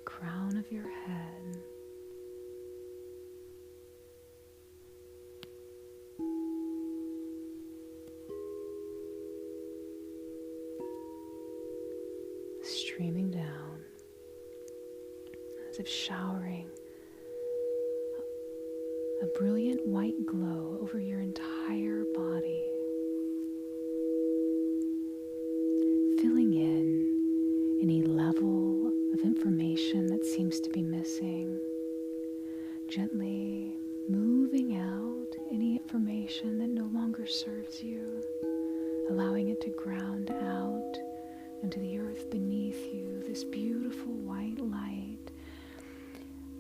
crown of your head. Streaming down as if showering a brilliant white glow over your entire body, filling in any level of information that seems to be missing, gently moving out any information that no longer serves you, allowing it to ground out into the earth beneath you, this beautiful white light,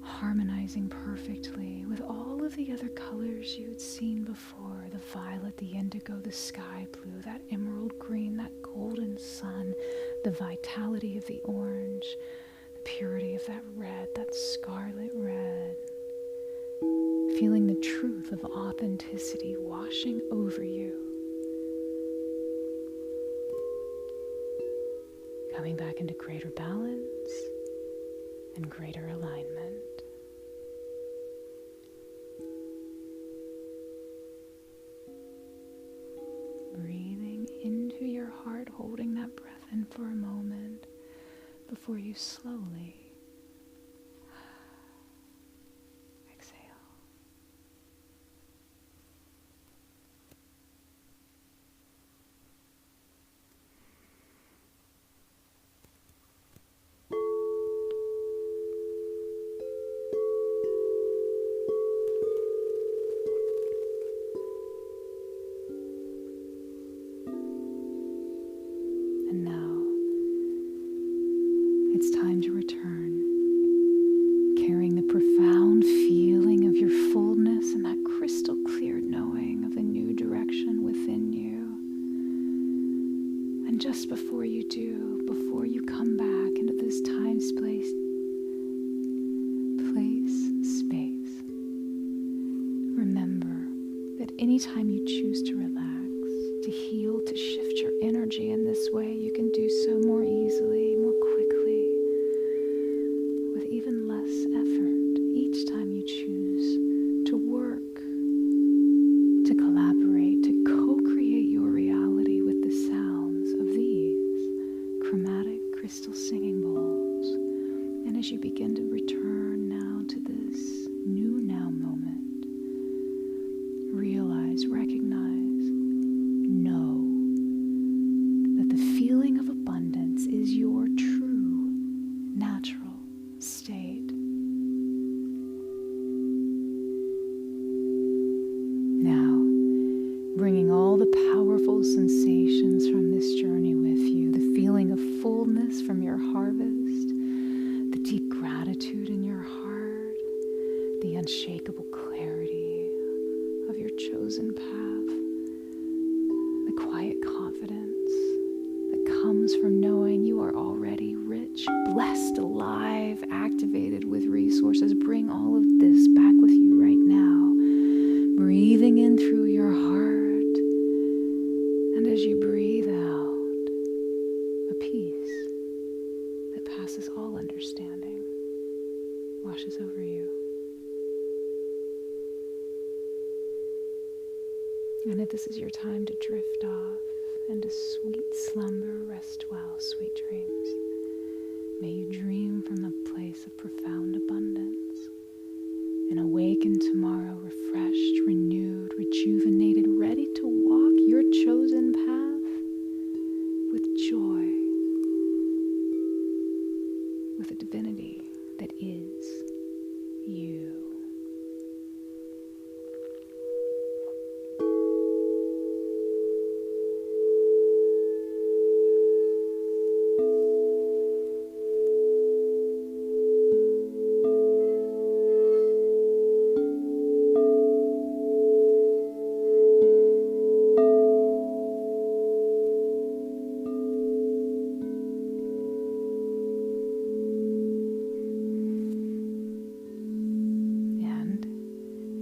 harmonizing perfectly with all of the other colors you had seen before, the violet, the indigo, the sky blue, that emerald green, that golden sun, the vitality of the orange, the purity of that red, that scarlet red. Feeling the truth of authenticity washing over you. Coming back into greater balance and greater alignment. Breathing into your heart, holding that breath in for a moment before you slowly exhale. It's time to return, carrying the profound feeling of your fullness and that crystal clear knowing of a new direction within you. And just before you do, before you come back into this time, space, remember that anytime you choose to relax, to heal, to shift your energy in this way, you can do so more easily, more quickly, with even less effort. Each time you choose to work, to collaborate, to co-create your reality with the sounds of these chromatic crystal singing bowls. And as you begin to return now to this new now moment, realize, recognize, know that the feeling of abundance is your true, natural state. Now, bringing all the powerful sensations from this journey with you, the feeling of fullness from your harvest, the deep gratitude in your heart, the unshakable clarity of your chosen path, the quiet confidence that comes from knowing you are already rich, blessed, alive, activated with resources. Bring all of this back with you right now, breathing in through your heart, and as you breathe out, a peace that passes all understanding washes over you. And if this is your time to drift off into sweet slumber, rest well, sweet dreams. May you dream from the place of profound abundance and awaken tomorrow refreshed, renewed, rejuvenated, ready to walk your chosen path with joy, with a divinity that is you.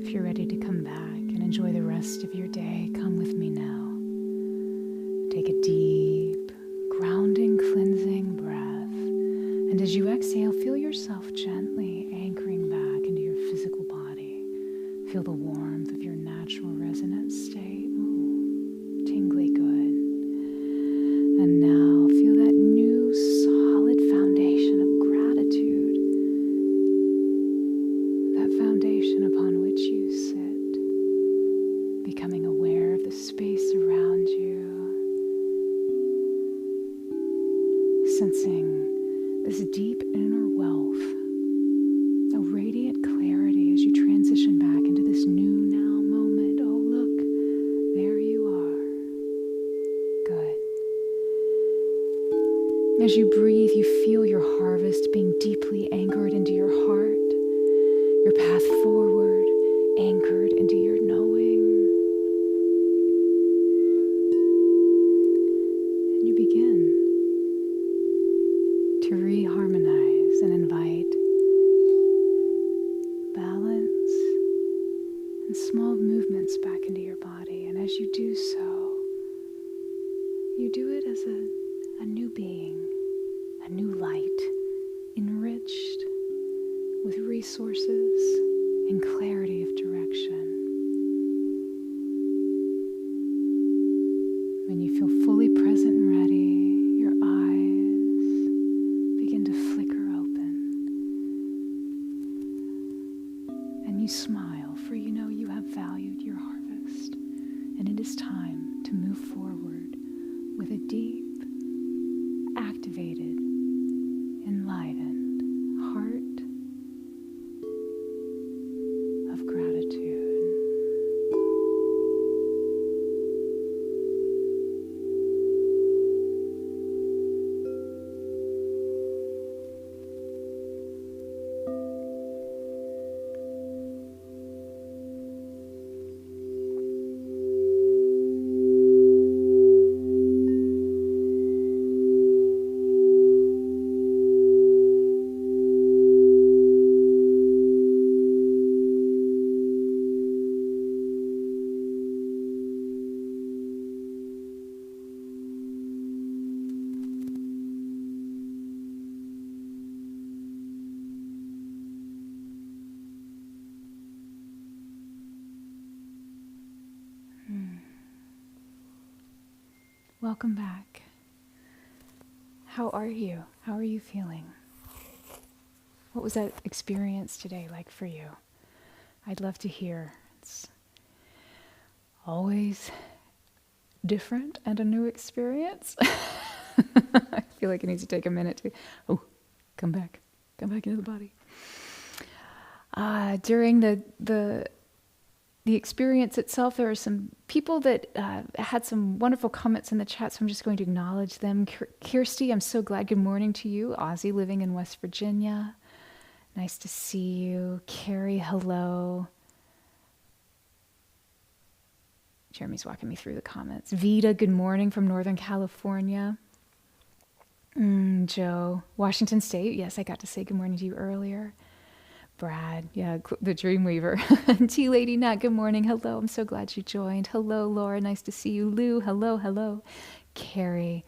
If you're ready to come back and enjoy the rest of your day, come with me now. Take a deep, grounding, cleansing breath. And as you exhale, feel yourself gently anchoring back into your physical body. Feel the warmth of your natural resonant state. Ooh, tingly good. And now feel that new solid foundation of gratitude. That foundation upon which you sit, becoming aware of the space around you, sensing this deep inner wealth, a radiant clarity as you transition back into this new now moment. Oh, look, there you are. Good. As you breathe, you feel your harvest being deeply anchored into your heart, your path forward anchored into your knowing. And you begin to reharmonize and invite balance and small movements back into your body. And as you do so, you do it as a new being, a new light, enriched with resources and clarity of direction. When you feel fully present and ready, your eyes begin to flicker open. And you smile, for you know you have valued your harvest. And it is time to move forward with a deep, activated, enlivened heart of gratitude. welcome back. How are you? How are you feeling? What was that experience today like for you? I'd love to hear. It's always different and a new experience. I feel like I need to take a minute to, come back into the body. During the experience itself, there are some people that had some wonderful comments in the chat, so I'm just going to acknowledge them. Kirsty, I'm so glad. Good morning to you. Ozzy living in West Virginia. Nice to see you. Carrie, hello. Jeremy's walking me through the comments. Vita, good morning from Northern California. Joe, Washington State. Yes, I got to say good morning to you earlier. Brad, yeah, the Dreamweaver. Tea Lady Nat, good morning. Hello, I'm so glad you joined. Hello, Laura, nice to see you. Lou, hello. Carrie,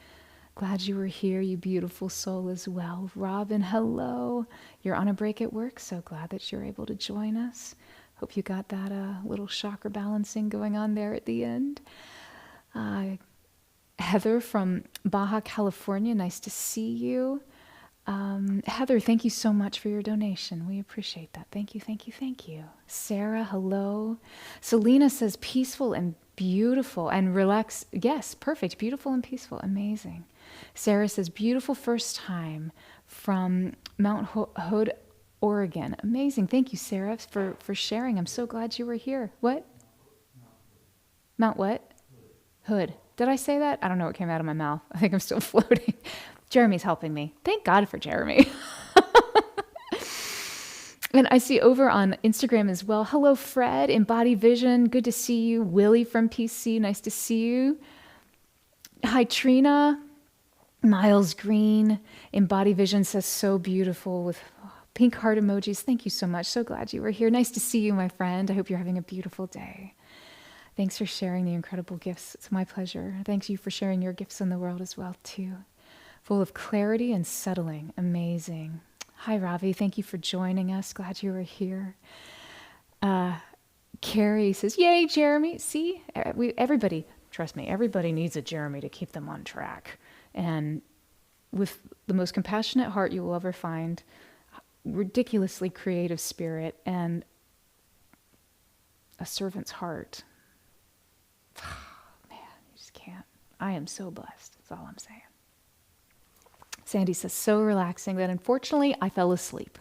glad you were here, you beautiful soul as well. Robin, hello. You're on a break at work, so glad that you're able to join us. Hope you got that little chakra balancing going on there at the end. Heather from Baja California, nice to see you. Heather, thank you so much for your donation. We appreciate that. Thank you. Sarah, hello. Selena says peaceful and beautiful and relax. Yes, perfect. Beautiful and peaceful. Amazing. Sarah says beautiful first time from Mount Hood, Oregon. Amazing. Thank you, Sarah, for sharing. I'm so glad you were here. What? Mount what? Hood. Did I say that? I don't know what came out of my mouth. I think I'm still floating. Jeremy's helping me. Thank God for Jeremy. And I see over on Instagram as well. Hello, Fred, Embody Vision. Good to see you. Willie from PC. Nice to see you. Hi, Trina. Miles Green. Embody Vision says so beautiful with pink heart emojis. Thank you so much. So glad you were here. Nice to see you, my friend. I hope you're having a beautiful day. Thanks for sharing the incredible gifts. It's my pleasure. Thanks you for sharing your gifts in the world as well, too. Full of clarity and settling. Amazing. Hi, Ravi. Thank you for joining us. Glad you were here. Carrie says, yay, Jeremy. See, everybody, trust me, everybody needs a Jeremy to keep them on track. And with the most compassionate heart you will ever find, ridiculously creative spirit, and a servant's heart. Man, you just can't. I am so blessed. That's all I'm saying. Sandy says, so relaxing that unfortunately I fell asleep.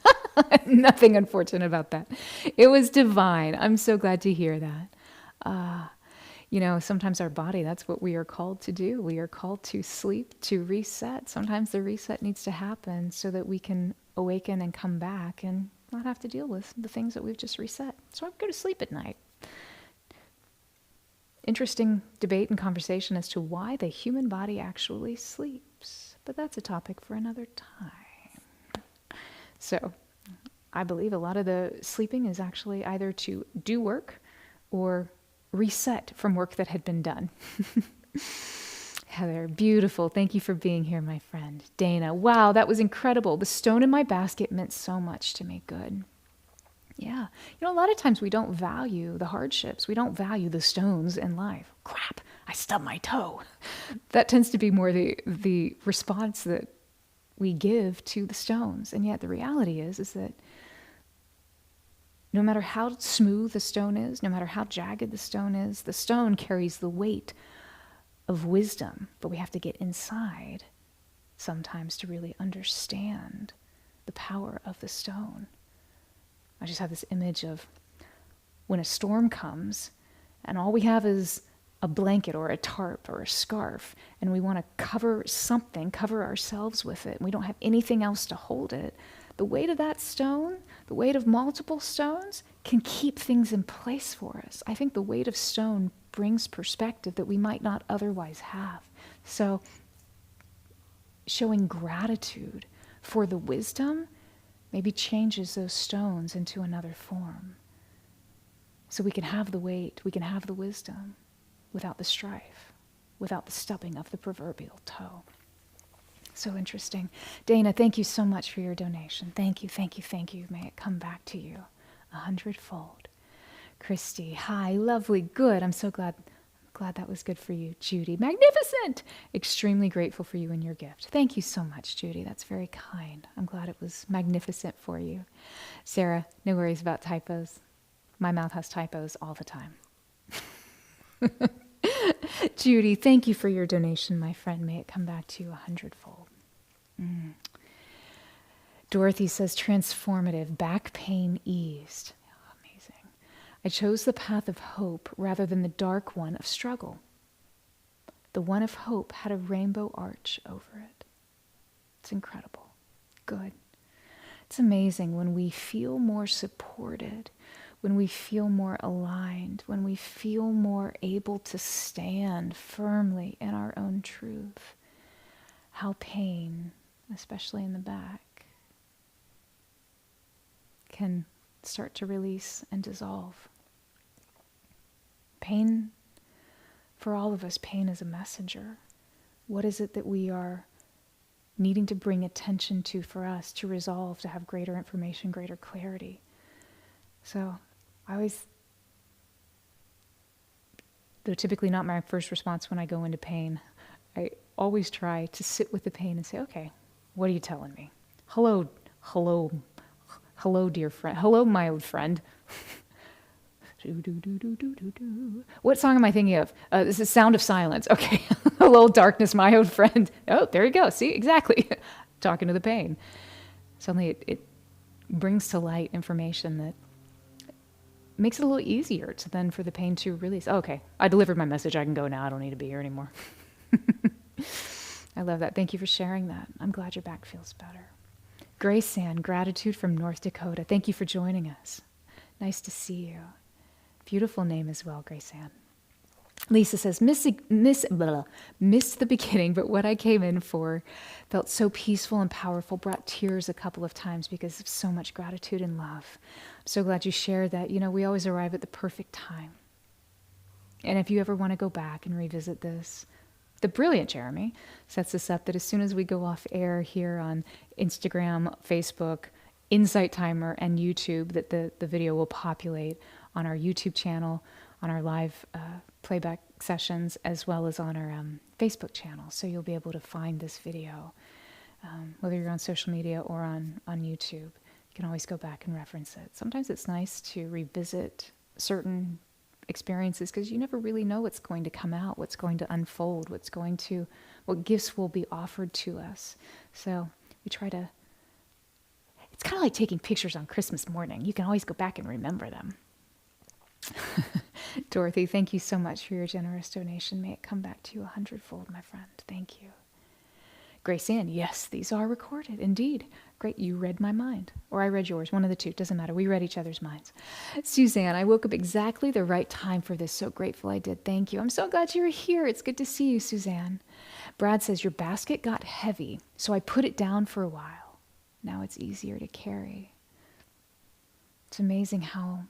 Nothing unfortunate about that. It was divine. I'm so glad to hear that. Sometimes our body, that's what we are called to do. We are called to sleep, to reset. Sometimes the reset needs to happen so that we can awaken and come back and not have to deal with the things that we've just reset. So I go to sleep at night. Interesting debate and conversation as to why the human body actually sleeps. But that's a topic for another time. So I believe a lot of the sleeping is actually either to do work or reset from work that had been done. Heather, beautiful. Thank you for being here, my friend. Dana, wow, that was incredible. The stone in my basket meant so much to me. Good. Yeah. A lot of times we don't value the hardships. We don't value the stones in life. Crap, I stubbed my toe. That tends to be more the response that we give to the stones. And yet the reality is that no matter how smooth the stone is, no matter how jagged the stone carries the weight of wisdom. But we have to get inside sometimes to really understand the power of the stone. I just have this image of when a storm comes and all we have is a blanket or a tarp or a scarf, and we want to cover ourselves with it, and we don't have anything else to hold it. The weight of that stone, the weight of multiple stones, can keep things in place for us. I think the weight of stone brings perspective that we might not otherwise have. So showing gratitude for the wisdom maybe changes those stones into another form. So we can have the weight, we can have the wisdom without the strife, without the stubbing of the proverbial toe. So interesting. Dana, thank you so much for your donation. Thank you. May it come back to you 100-fold. Christy, hi, lovely, good. I'm so glad glad that was good for you, Judy. Magnificent! Extremely grateful for you and your gift. Thank you so much, Judy. That's very kind. I'm glad it was magnificent for you. Sarah, no worries about typos. My mouth has typos all the time. Judy, thank you for your donation, my friend. May it come back to you 100-fold. Dorothy says, transformative, back pain eased. Amazing. I chose the path of hope rather than the dark one of struggle. The one of hope had a rainbow arch over it. It's incredible. Good. It's amazing when we feel more supported, when we feel more aligned, when we feel more able to stand firmly in our own truth, how pain, especially in the back, can start to release and dissolve. Pain, for all of us, pain is a messenger. What is it that we are needing to bring attention to for us to resolve, to have greater information, greater clarity? So though typically not my first response when I go into pain, I always try to sit with the pain and say, okay, what are you telling me? Hello, dear friend. Hello, my old friend. What song am I thinking of? This is Sound of Silence. Okay. Hello, darkness, my old friend. Oh, there you go. See, exactly. Talking to the pain. Suddenly it brings to light information that makes it a little easier to then for the pain to release. Oh, okay, I delivered my message. I can go now. I don't need to be here anymore. I love that. Thank you for sharing that. I'm glad your back feels better. Grace Ann, gratitude from North Dakota. Thank you for joining us. Nice to see you. Beautiful name as well, Grace Ann. Lisa says, missed the beginning, but what I came in for felt so peaceful and powerful, brought tears a couple of times because of so much gratitude and love. I'm so glad you shared that. You know, we always arrive at the perfect time. And if you ever want to go back and revisit this, the brilliant Jeremy sets this up that as soon as we go off air here on Instagram, Facebook, Insight Timer, and YouTube, that the video will populate on our YouTube channel, on our live playback sessions, as well as on our Facebook channel. So you'll be able to find this video, whether you're on social media or on YouTube. You can always go back and reference it. Sometimes it's nice to revisit certain experiences because you never really know what's going to come out, what's going to unfold, what gifts will be offered to us. So we try to, it's kind of like taking pictures on Christmas morning. You can always go back and remember them. Dorothy, thank you so much for your generous donation. May it come back to you 100-fold, my friend. Thank you. Grace Ann, yes, these are recorded. Indeed. Great, you read my mind. Or I read yours, one of the two. Doesn't matter. We read each other's minds. Suzanne, I woke up exactly the right time for this. So grateful I did. Thank you. I'm so glad you're here. It's good to see you, Suzanne. Brad says, your basket got heavy, so I put it down for a while. Now it's easier to carry. It's amazing how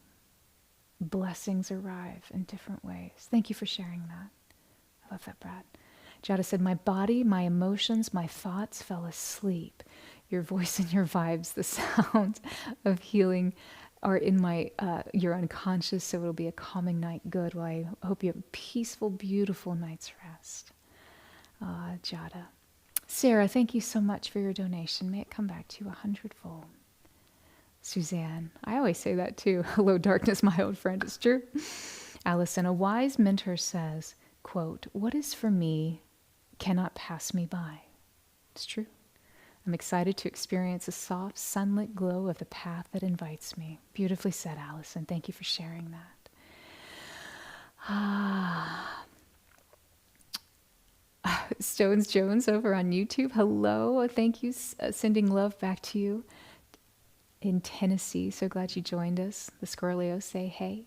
blessings arrive in different ways. Thank you for sharing that. I love that, Brad. Jada said, my body, my emotions, my thoughts fell asleep. Your voice and your vibes, the sound of healing are in your unconscious, so it'll be a calming night. Good. Well, I hope you have a peaceful, beautiful night's rest. Jada. Sarah, thank you so much for your donation. May it come back to you 100-fold. Suzanne, I always say that too. Hello, darkness, my old friend. It's true. Allison, a wise mentor says, quote, what is for me cannot pass me by. It's true. I'm excited to experience a soft, sunlit glow of the path that invites me. Beautifully said, Allison. Thank you for sharing that. Stones Jones over on YouTube. Hello. Thank you. Sending love back to you in Tennessee. So glad you joined us. The Scorleos say hey.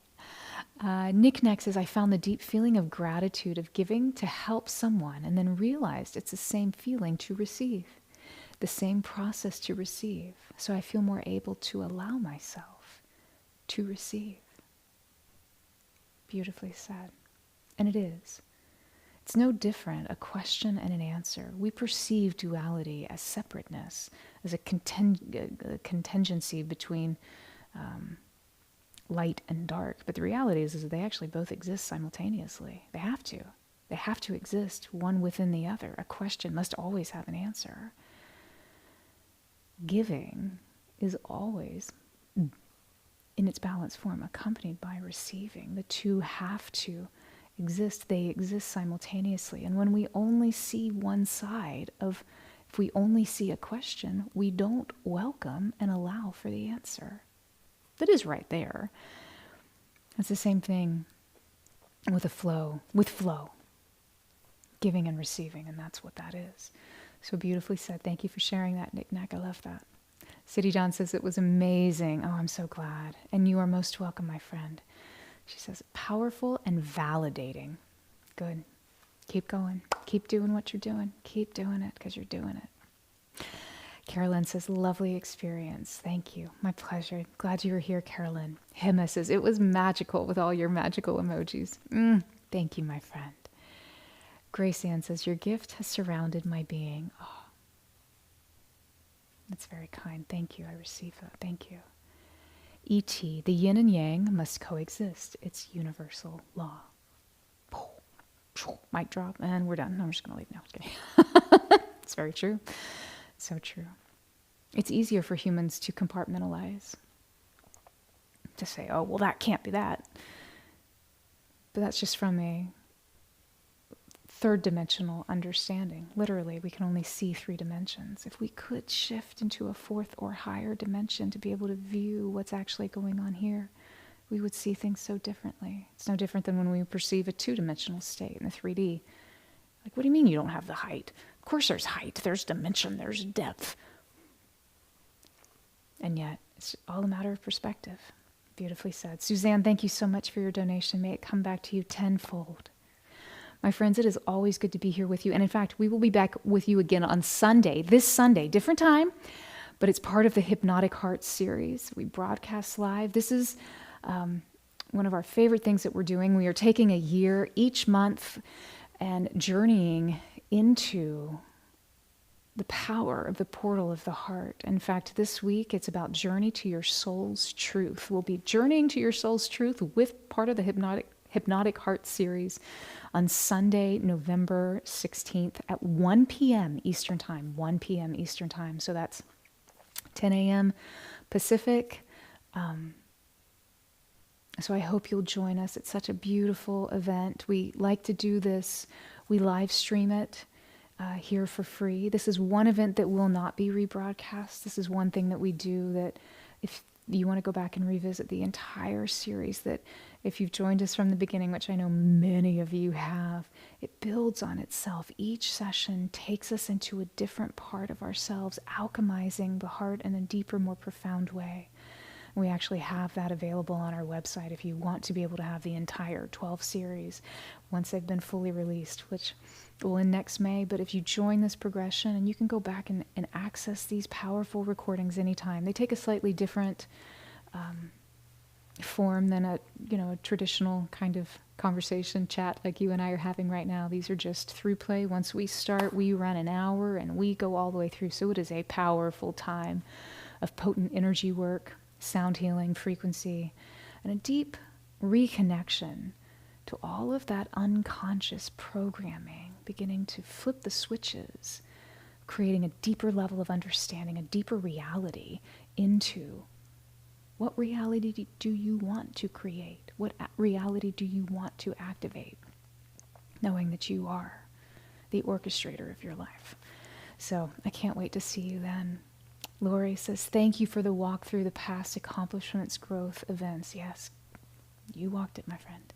Nick Nack says, I found the deep feeling of gratitude of giving to help someone and then realized it's the same feeling to receive, the same process to receive. So I feel more able to allow myself to receive. Beautifully said. And it is. It's no different, a question and an answer. We perceive duality as separateness, as a contingency between light and dark. But the reality is that they actually both exist simultaneously. They have to. They have to exist one within the other. A question must always have an answer. Giving is always, in its balanced form, accompanied by receiving. The two have to exist. They exist simultaneously. And when we only see one side of, if we only see a question, we don't welcome and allow for the answer. That is right there. It's the same thing with flow, giving and receiving, and that's what that is. So beautifully said. Thank you for sharing that, Nick Nack. I love that. City John says it was amazing. Oh, I'm so glad. And you are most welcome, my friend. She says, powerful and validating. Good. Keep going. Keep doing what you're doing. Keep doing it because you're doing it. Carolyn says, lovely experience. Thank you. My pleasure. Glad you were here, Carolyn. Hema says, it was magical with all your magical emojis. Thank you, my friend. Grace Ann says, your gift has surrounded my being. Oh, that's very kind. Thank you. I receive that. Thank you. E.T., the yin and yang must coexist. It's universal law. Mic drop, and we're done. I'm just going to leave now. Okay. It's very true. So true. It's easier for humans to compartmentalize. To say, oh, well, that can't be that. But that's just from a third dimensional understanding. Literally, we can only see 3 dimensions. If we could shift into a 4th or higher dimension to be able to view what's actually going on here, we would see things so differently. It's no different than when we perceive a 2-dimensional state in the 3D. Like, what do you mean you don't have the height? Of course there's height, there's dimension, there's depth. And yet, it's all a matter of perspective. Beautifully said. Suzanne, thank you so much for your donation. May it come back to you tenfold. My friends, it is always good to be here with you. And in fact, we will be back with you again on Sunday, this Sunday, different time, but it's part of the Hypnotic Heart series. We broadcast live. This is one of our favorite things that we're doing. We are taking a year each month and journeying into the power of the portal of the heart. In fact, this week, it's about Journey to Your Soul's Truth. We'll be journeying to your soul's truth with part of the Hypnotic Heart series on Sunday, November 16th at 1 p.m. Eastern Time, 1 p.m. Eastern Time. So that's 10 a.m. Pacific. So I hope you'll join us. It's such a beautiful event. We like to do this. We live stream it here for free. This is one event that will not be rebroadcast. This is one thing that we do that if you want to go back and revisit the entire series, that if you've joined us from the beginning, which I know many of you have, it builds on itself. Each session takes us into a different part of ourselves, alchemizing the heart in a deeper, more profound way. We actually have that available on our website if you want to be able to have the entire 12 series once they've been fully released, which will end next May. But if you join this progression, and you can go back and access these powerful recordings anytime. They take a slightly different form than a traditional kind of conversation chat like you and I are having right now. These are just through play. Once we start, we run an hour and we go all the way through. So it is a powerful time of potent energy work, sound healing, frequency, and a deep reconnection to all of that unconscious programming, beginning to flip the switches, creating a deeper level of understanding, a deeper reality into what reality do you want to create? What reality do you want to activate? Knowing that you are the orchestrator of your life. So I can't wait to see you then. Lori says, thank you for the walk through the past accomplishments, growth, events. Yes, you walked it, my friend.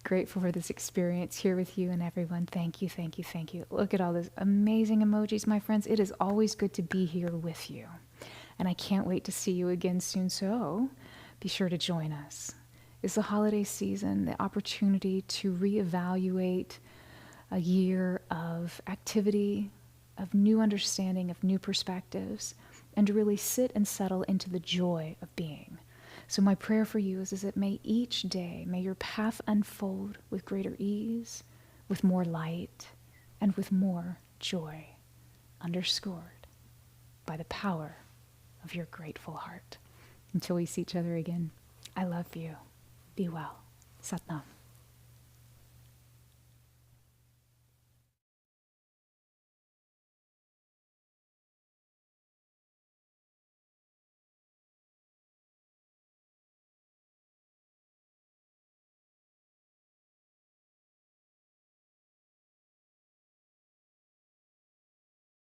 Grateful for this experience here with you and everyone. Thank you, thank you, thank you. Look at all those amazing emojis, my friends. It is always good to be here with you. And I can't wait to see you again soon. So be sure to join us. It's the holiday season, the opportunity to reevaluate a year of activity, of new understanding, of new perspectives, and to really sit and settle into the joy of being. So my prayer for you is that may each day, may your path unfold with greater ease, with more light, and with more joy, underscored by the power of your grateful heart. Until we see each other again, I love you. Be well. Sat Nam.